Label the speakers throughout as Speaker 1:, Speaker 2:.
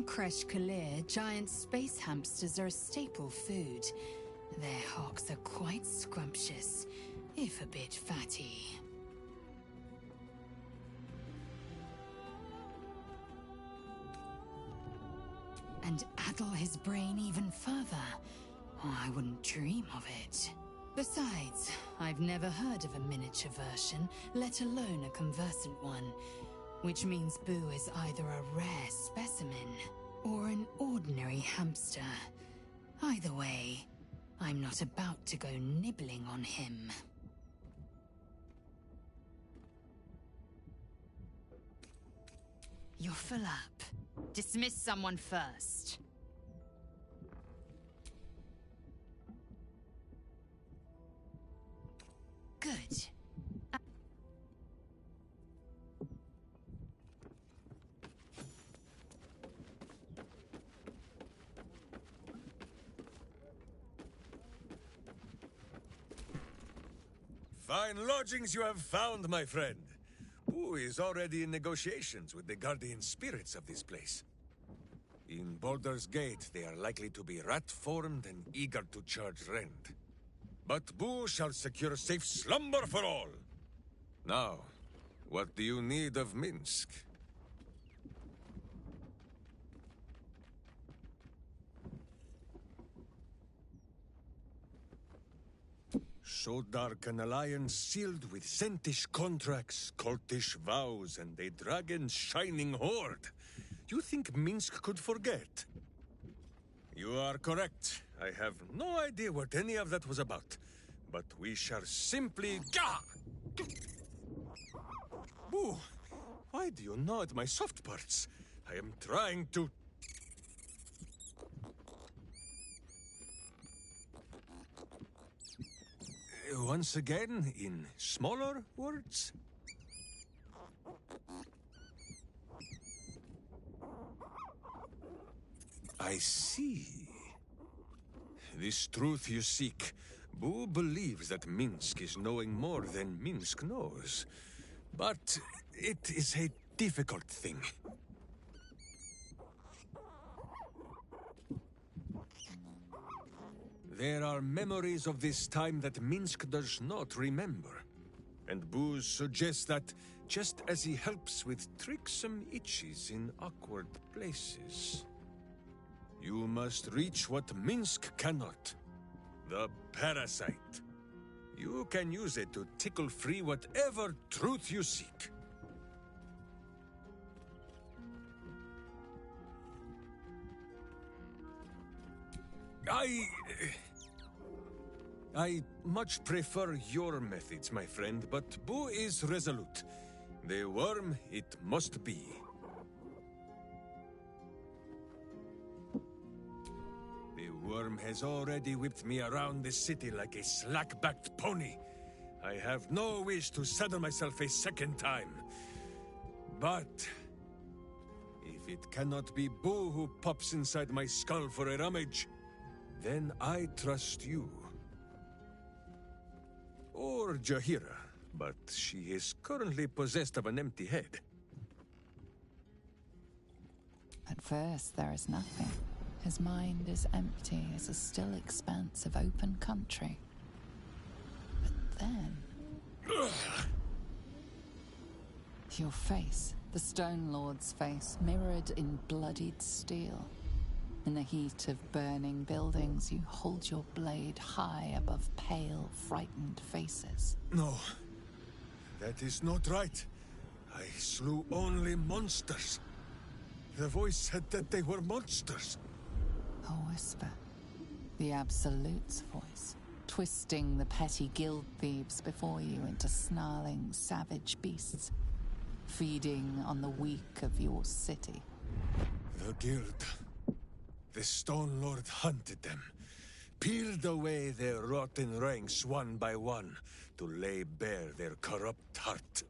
Speaker 1: Kresh Kalir, giant space hamsters are a staple food. Their hocks are quite scrumptious, if a bit fatty. And addle his brain even further. I wouldn't dream of it. Besides, I've never heard of a miniature version, let alone a conversant one. Which means Boo is either a rare specimen, or an ordinary hamster. Either way, I'm not about to go nibbling on him. You're full up. Dismiss someone first. Good.
Speaker 2: Fine lodgings you have found, my friend. Boo is already in negotiations with the guardian spirits of this place. In Baldur's Gate, they are likely to be rat-formed and eager to charge rent. But Boo shall secure safe slumber for all. Now, what do you need of Minsc? So dark an alliance sealed with Zentish contracts, cultish vows, and a dragon's shining hoard. You think Minsc could forget? You are correct. I have no idea what any of that was about. But we shall simply... Boo! Why do you gnaw at my soft parts? I am trying to... Once again, in smaller words? I see. This truth you seek. Boo believes that Minsc is knowing more than Minsc knows. But it is a difficult thing. There are memories of this time that Minsc does not remember. And Boo suggests that, just as he helps with tricksome itches in awkward places, you must reach what Minsc cannot. The parasite. You can use it to tickle free whatever truth you seek. I much prefer your methods, my friend, but Boo is resolute. The worm, it must be. The worm has already whipped me around the city like a slack-backed pony. I have no wish to saddle myself a second time. But if it cannot be Boo who pops inside my skull for a rummage, then I trust you. Or Jaheira, but she is currently possessed of an empty head.
Speaker 3: At first, there is nothing. His mind is empty as a still expanse of open country. But then... Your face, the Stone Lord's face, mirrored in bloodied steel. In the heat of burning buildings, you hold your blade high above pale, frightened faces.
Speaker 2: No, that is not right. I slew only monsters. The voice said that they were monsters.
Speaker 3: A whisper. The Absolute's voice, twisting the petty guild thieves before you into snarling, savage beasts, feeding on the weak of your city.
Speaker 2: The guild. The Stone Lord hunted them, peeled away their rotten ranks one by one to lay bare their corrupt heart.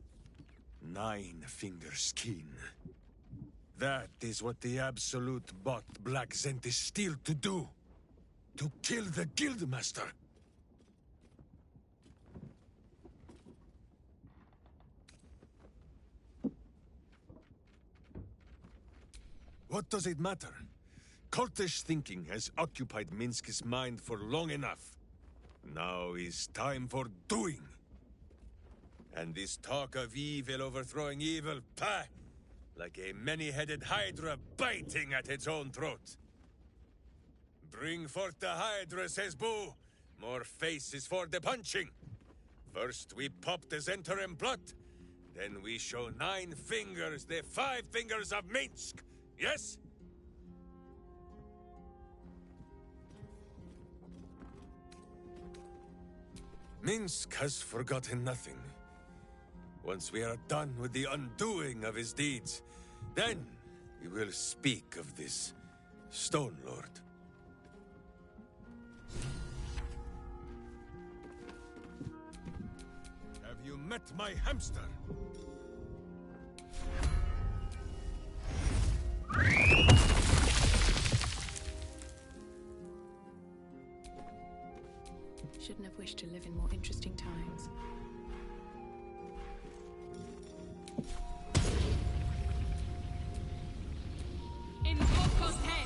Speaker 2: 9-finger skin. That is what the Absolute bought Black Zentish Steel to do. To kill the Guildmaster. What does it matter? Cultish thinking has occupied Minsc's mind for long enough. Now is time for doing. And this talk of evil overthrowing evil, pah! Like a many-headed hydra biting at its own throat. Bring forth the hydra, says Boo. More faces for the punching. First we pop the Zhentarim blood, then we show 9 fingers, the 5 fingers of Minsc. Yes? Minsc has forgotten nothing. Once we are done with the undoing of his deeds, then we will speak of this Stone Lord. Have you met my hamster?
Speaker 4: Shouldn't have wished to live in more interesting times. In Coco's head!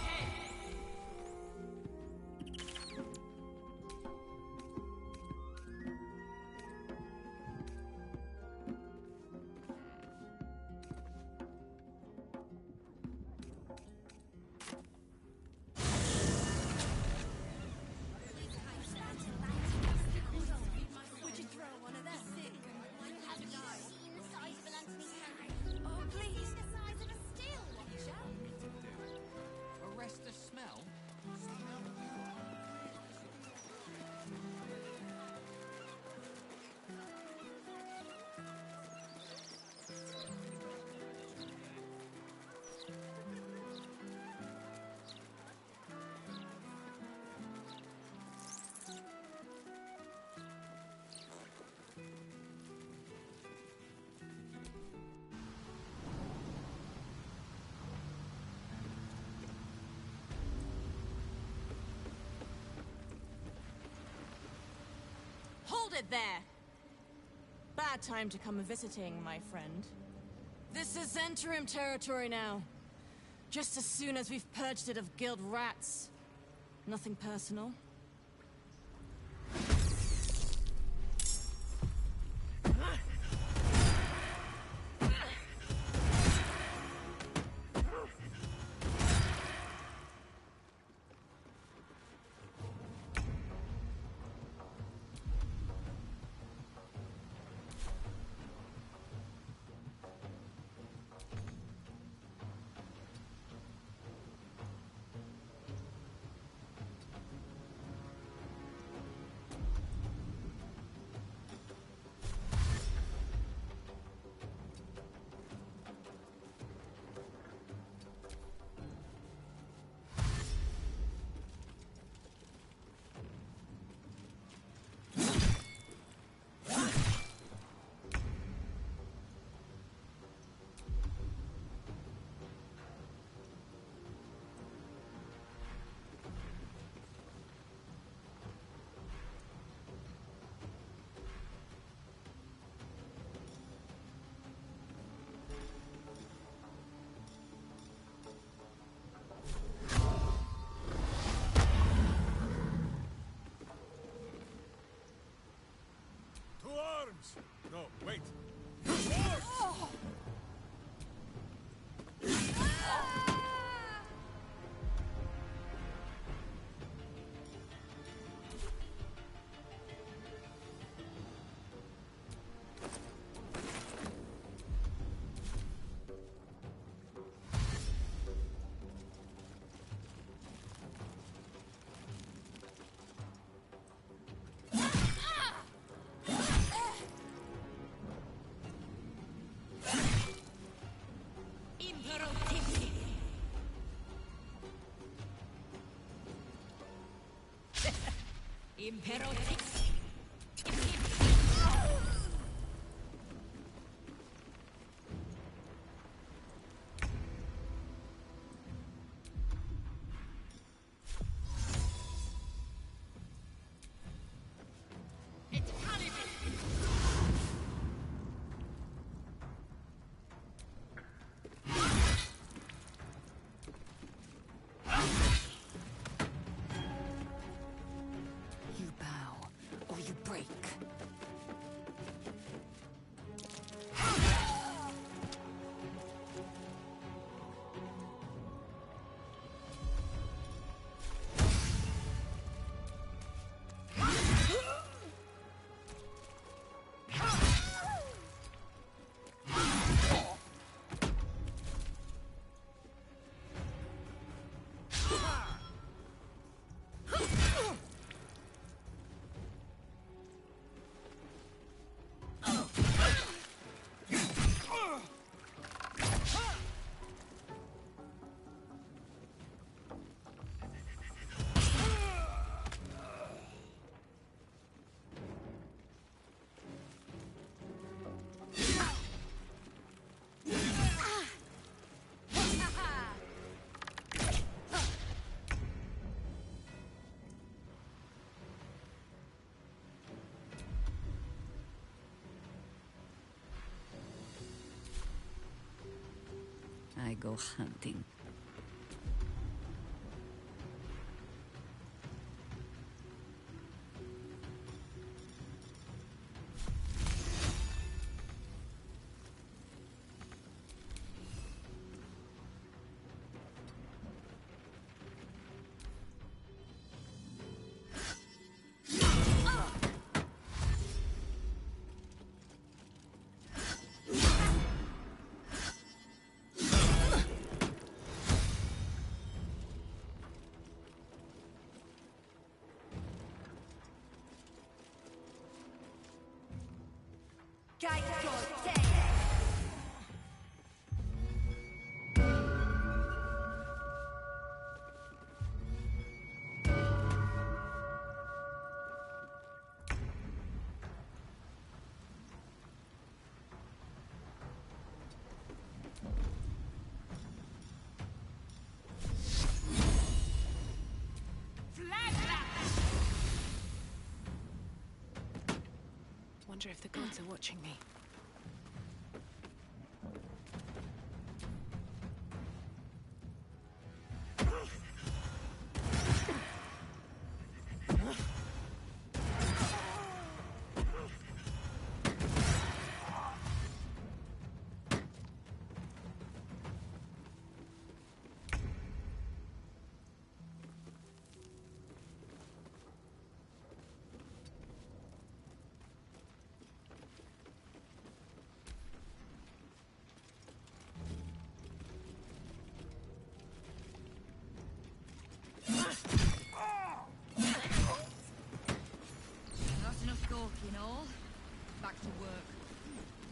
Speaker 5: Hold it there! Bad time to come a-visiting, my friend. This is Zhentarim territory now. Just as soon as we've purged it of guild rats. Nothing personal.
Speaker 2: No, wait.
Speaker 6: go hunting.
Speaker 4: Wonder if the gods are watching me.
Speaker 6: You know, back to work.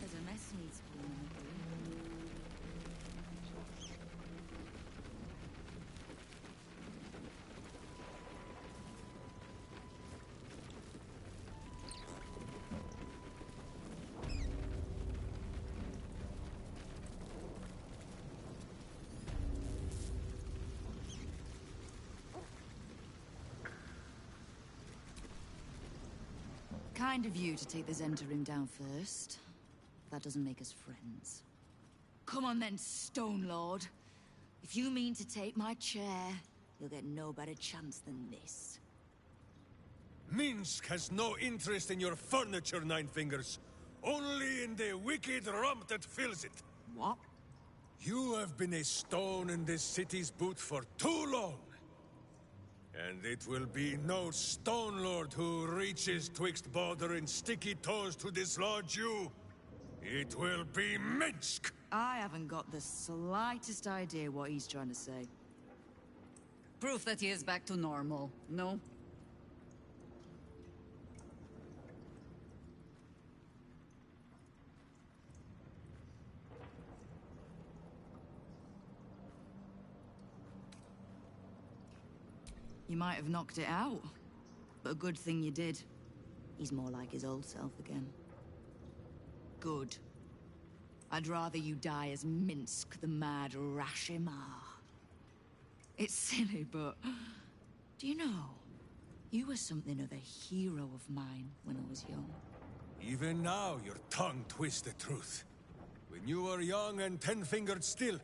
Speaker 6: There's a mess needs cleaning. Kind of you to take the Zentarim down first. That doesn't make us friends. Come on then, Stone Lord. If you mean to take my chair, you'll get no better chance than this.
Speaker 2: Minsc has no interest in your furniture, Nine Fingers. Only in the wicked rump that fills it.
Speaker 6: What?
Speaker 2: You have been a stone in this city's boot for too long. And it will be no Stone Lord who reaches twixt Baldur and sticky toes to dislodge you. It will be Minsc!
Speaker 6: I haven't got the slightest idea what he's trying to say. Proof that he is back to normal, no? You might have knocked it out, but a good thing you did. He's more like his old self again. Good. I'd rather you die as Minsc, the mad Rashimar. It's silly, but... do you know? You were something of a hero of mine when I was young.
Speaker 2: Even now, your tongue twists the truth. When you were young and ten-fingered still,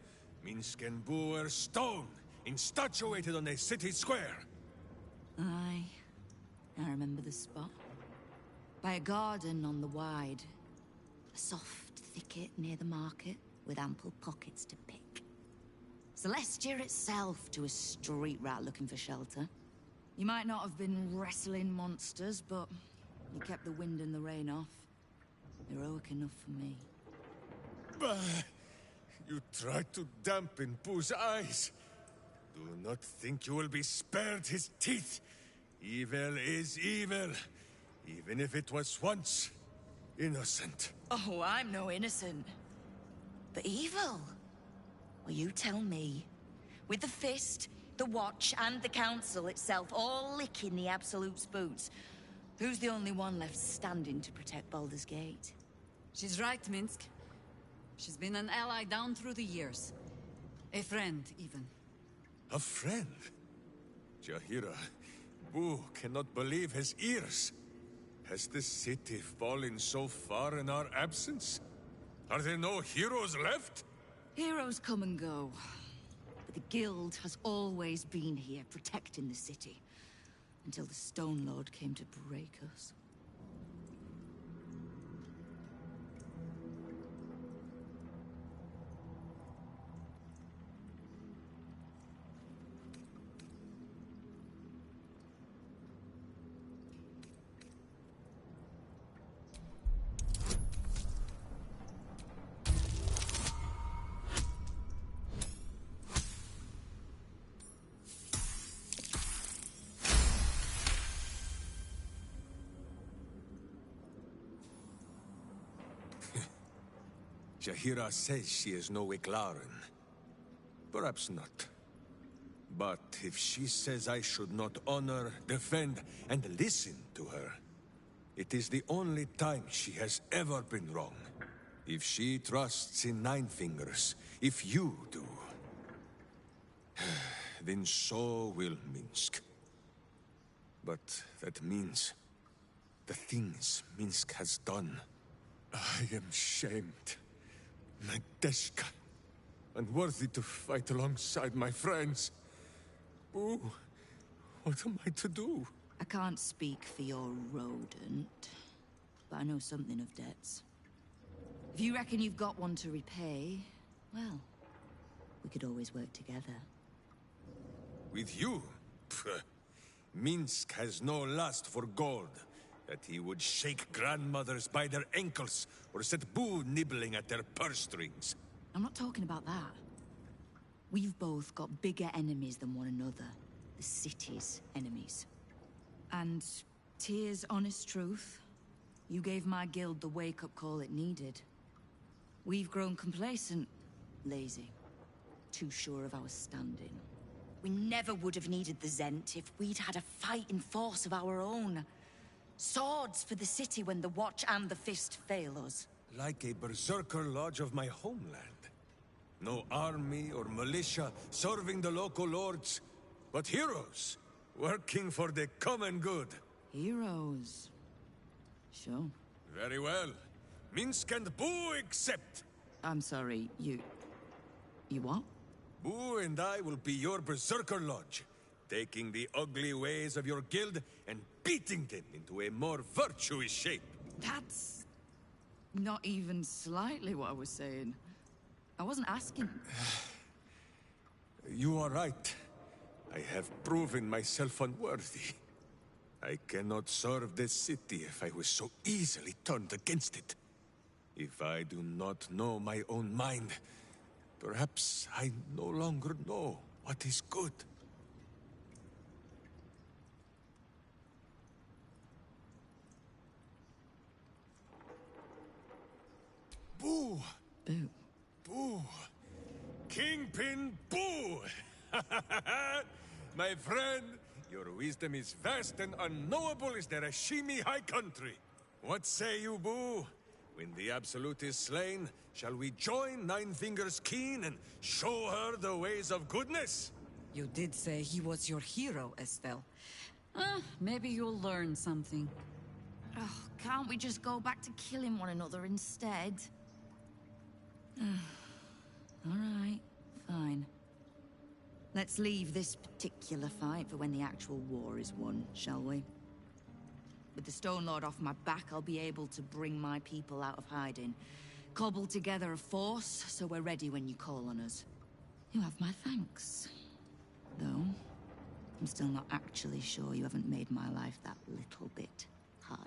Speaker 2: Minsc and Boo were stone, instatuated on a city square.
Speaker 6: Aye. I remember the spot. By a garden on the Wide. A soft thicket near the market, with ample pockets to pick. Celestia itself to a street rat looking for shelter. You might not have been wrestling monsters, but you kept the wind and the rain off. Heroic enough for me.
Speaker 2: Bah! You tried to dampen Boo's eyes. Do not think you will be spared his teeth. Evil is evil, even if it was once innocent.
Speaker 6: Oh, I'm no innocent. But evil? Well, you tell me. With the Fist, the Watch, and the Council itself all licking the Absolute's boots, who's the only one left standing to protect Baldur's Gate?
Speaker 7: She's right, Minsc. She's been an ally down through the years. A friend, even.
Speaker 2: A friend? Jaheira, Boo cannot believe his ears. Has the city fallen so far in our absence? Are there no heroes left?
Speaker 6: Heroes come and go, but the Guild has always been here, protecting the city, until the Stone Lord came to break us.
Speaker 2: Jahira says she is no Wicklaren. Perhaps not. But if she says I should not honor, defend, and listen to her, it is the only time she has ever been wrong. If she trusts in Nine Fingers, if you do, then so will Minsc. But that means the things Minsc has done. I am shamed. Nadeshka, unworthy to fight alongside my friends. Ooh, what am I to do?
Speaker 6: I can't speak for your rodent, but I know something of debts. If you reckon you've got one to repay, well, we could always work together.
Speaker 2: With you? Pfft. Minsc has no lust for gold. That he would shake grandmothers by their ankles, or set Boo nibbling at their purse strings.
Speaker 6: I'm not talking about that. We've both got bigger enemies than one another. The city's enemies. And, Tyr's honest truth, you gave my guild the wake-up call it needed. We've grown complacent, lazy, too sure of our standing. We never would have needed the Zent if we'd had a fighting force of our own. Swords for the city when the Watch and the Fist fail us.
Speaker 2: Like a berserker lodge of my homeland. No army or militia serving the local lords, but heroes working for the common good.
Speaker 6: Heroes. Sure.
Speaker 2: Very well. Minsc and Boo accept.
Speaker 6: I'm sorry, you what?
Speaker 2: Boo and I will be your berserker lodge, taking the ugly ways of your guild and beating them into a more virtuous shape.
Speaker 6: That's not even slightly what I was saying. I wasn't asking.
Speaker 2: You are right. I have proven myself unworthy. I cannot serve this city if I was so easily turned against it. If I do not know my own mind, perhaps I no longer know what is good. Boo!
Speaker 6: Boo.
Speaker 2: Boo! Kingpin Boo! My friend, your wisdom is vast and unknowable as the Rashimi High Country. What say you, Boo? When the Absolute is slain, shall we join Nine Fingers Keen and show her the ways of goodness?
Speaker 7: You did say he was your hero, Estelle. Maybe you'll learn something.
Speaker 6: Oh, can't we just go back to killing one another instead? All right, fine. Let's leave this particular fight for when the actual war is won, shall we? With the Stone Lord off my back, I'll be able to bring my people out of hiding. Cobble together a force, so we're ready when you call on us. You have my thanks. Though, I'm still not actually sure you haven't made my life that little bit harder.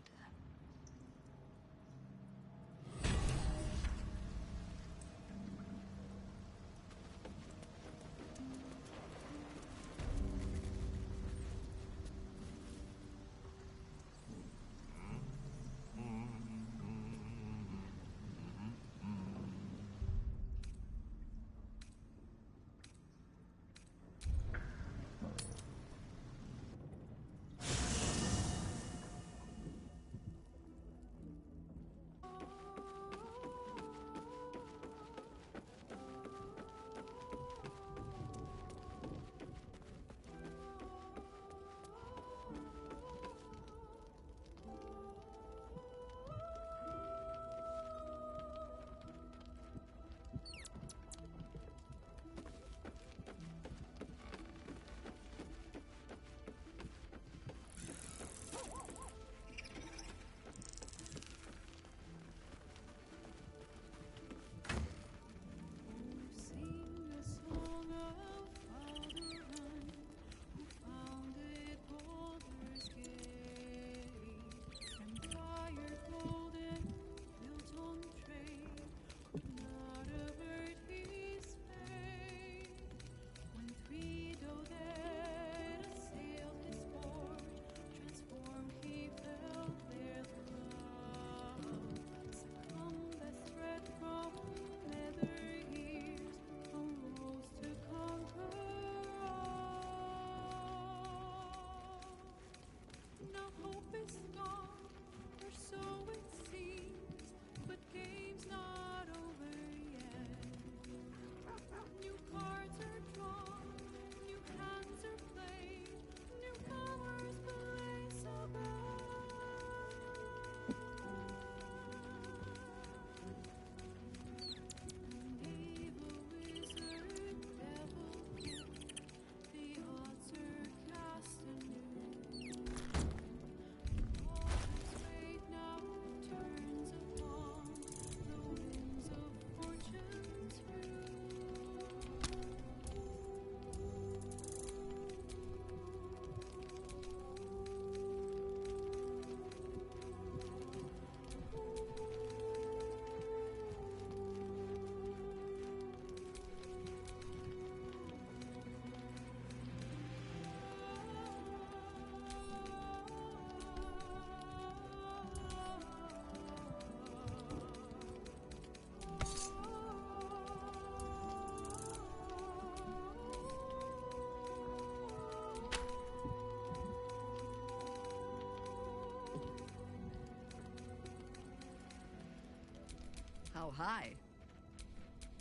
Speaker 7: How high?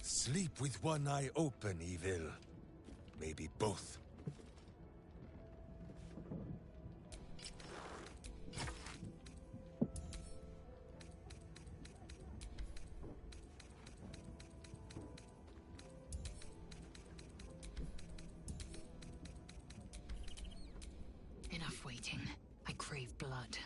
Speaker 2: Sleep with one eye open, evil. Maybe both.
Speaker 1: Enough waiting. I crave blood.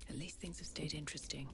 Speaker 4: At least things have stayed interesting.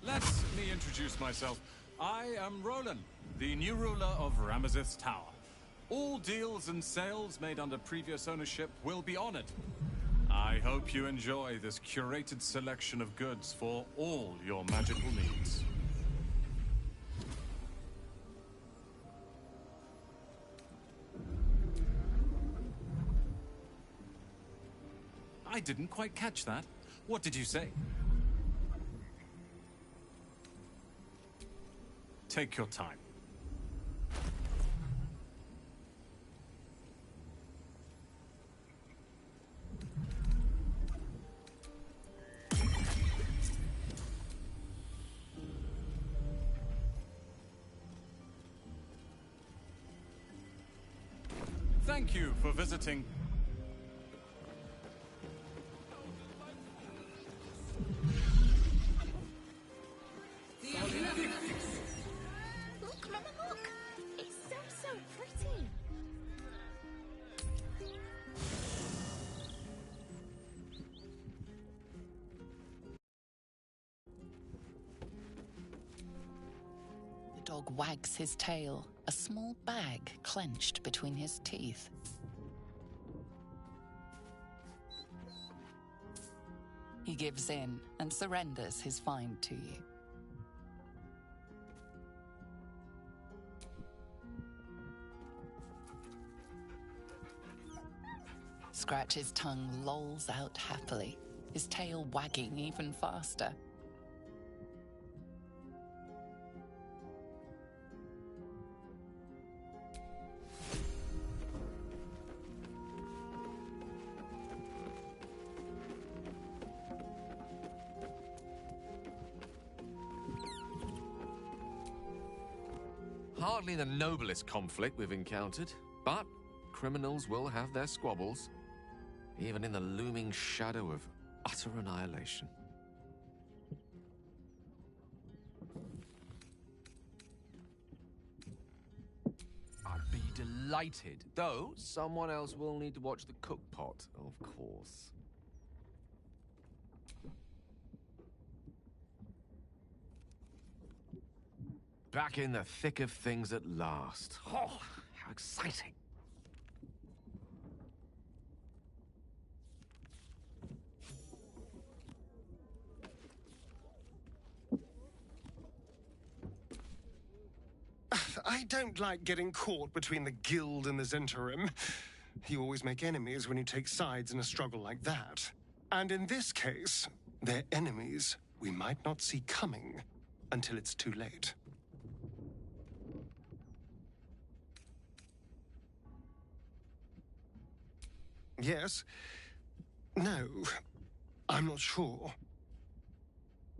Speaker 8: Let me introduce myself. I am Roland, the new ruler of Ramazith's Tower. All deals and sales made under previous ownership will be honored. I hope you enjoy this curated selection of goods for all your magical needs. I didn't quite catch that. What did you say? Take your time. Thank you for visiting.
Speaker 9: Look, Mama, look! It's so pretty!
Speaker 3: The dog wags his tail, a small bag clenched between his teeth. He gives in and surrenders his find to you. Scratch's tongue lolls out happily, his tail wagging even faster.
Speaker 10: Hardly the noblest conflict we've encountered, but criminals will have their squabbles, even in the looming shadow of utter annihilation. delighted. Though, someone else will need to watch the cookpot, of course. Back in the thick of things at last. Oh, how exciting.
Speaker 11: I don't like getting caught between the guild and the Zhentarim. You always make enemies when you take sides in a struggle like that. And in this case, they're enemies we might not see coming until it's too late. Yes. No. I'm not sure.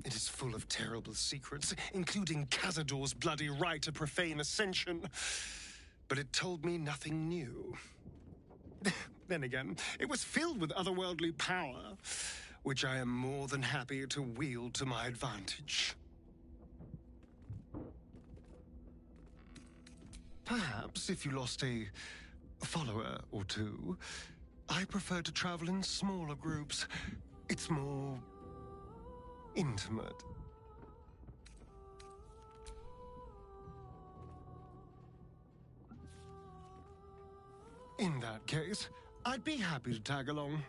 Speaker 11: It is full of terrible secrets, including Cazador's bloody right to profane ascension. But it told me nothing new. Then again, it was filled with otherworldly power, which I am more than happy to wield to my advantage. Perhaps if you lost a follower or two, I prefer to travel in smaller groups. It's more intimate. In that case, I'd be happy to tag along.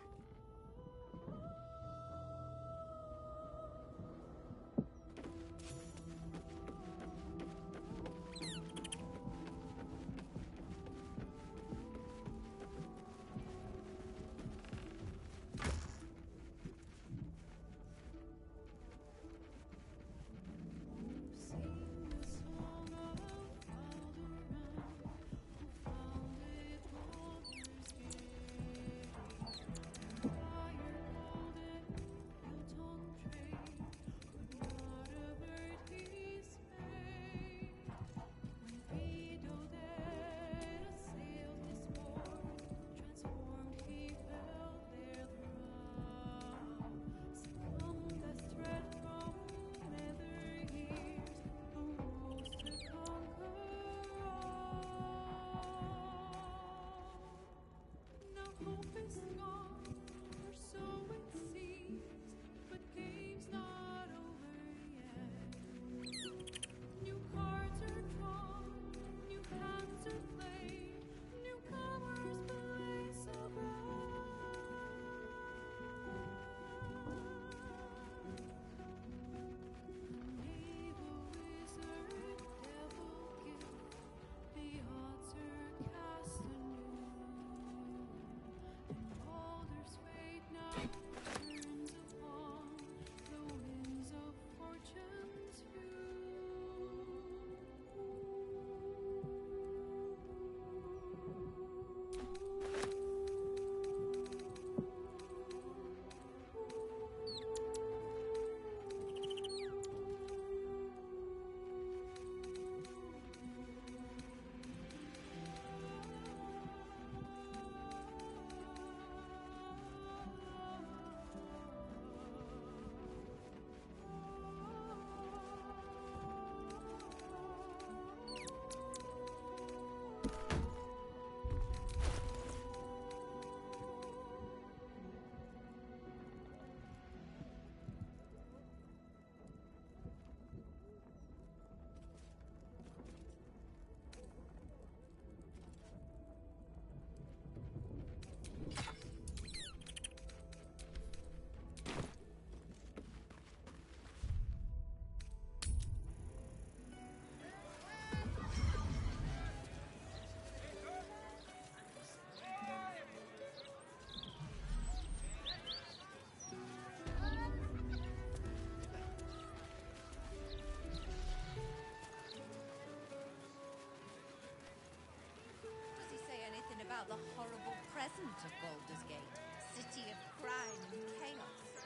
Speaker 6: About the horrible present of Baldur's Gate, city of crime and chaos.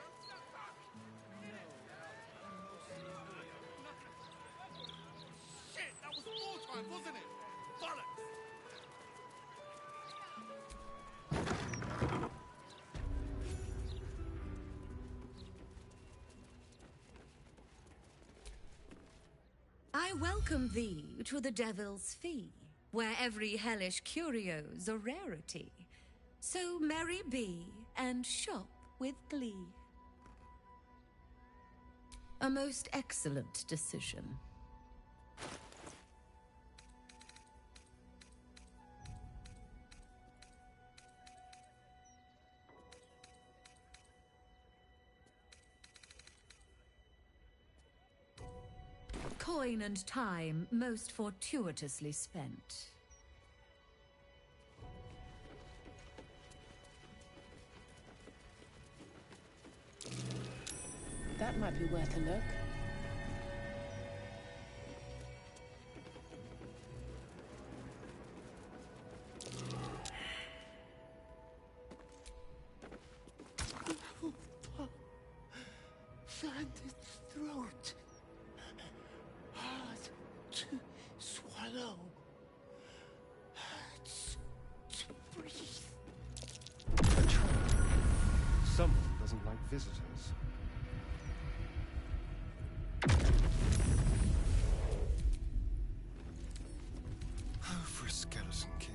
Speaker 12: Shit, that was 4 times, wasn't it? Bollocks!
Speaker 6: I welcome thee to the Devil's Fee,
Speaker 13: where every hellish curio's a rarity. So merry be, and shop with glee. A most excellent decision. Coin and time most fortuitously spent.
Speaker 4: That might be worth a look.
Speaker 12: Sand its throat. Hard to swallow. Hurts to breathe.
Speaker 11: Someone doesn't like visitors. Oh, for a skeleton key.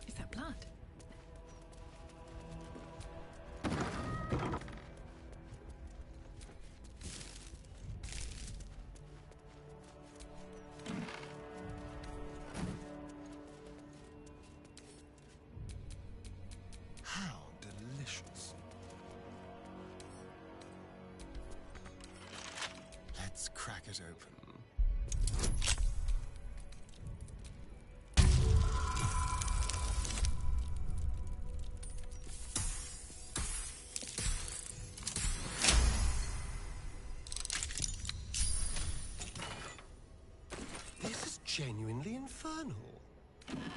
Speaker 4: Is that blood?
Speaker 11: How delicious. Let's crack it open. This is genuinely infernal.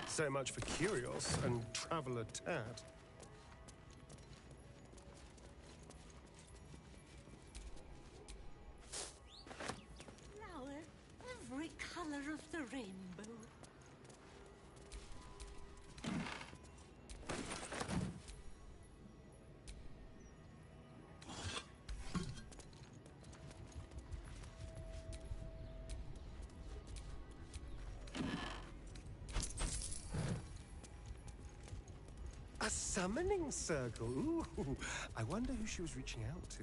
Speaker 11: So much for Curios and Traveler Tad.
Speaker 9: Flower, every color of the rainbow.
Speaker 11: A summoning circle. Ooh, I wonder who she was reaching out to.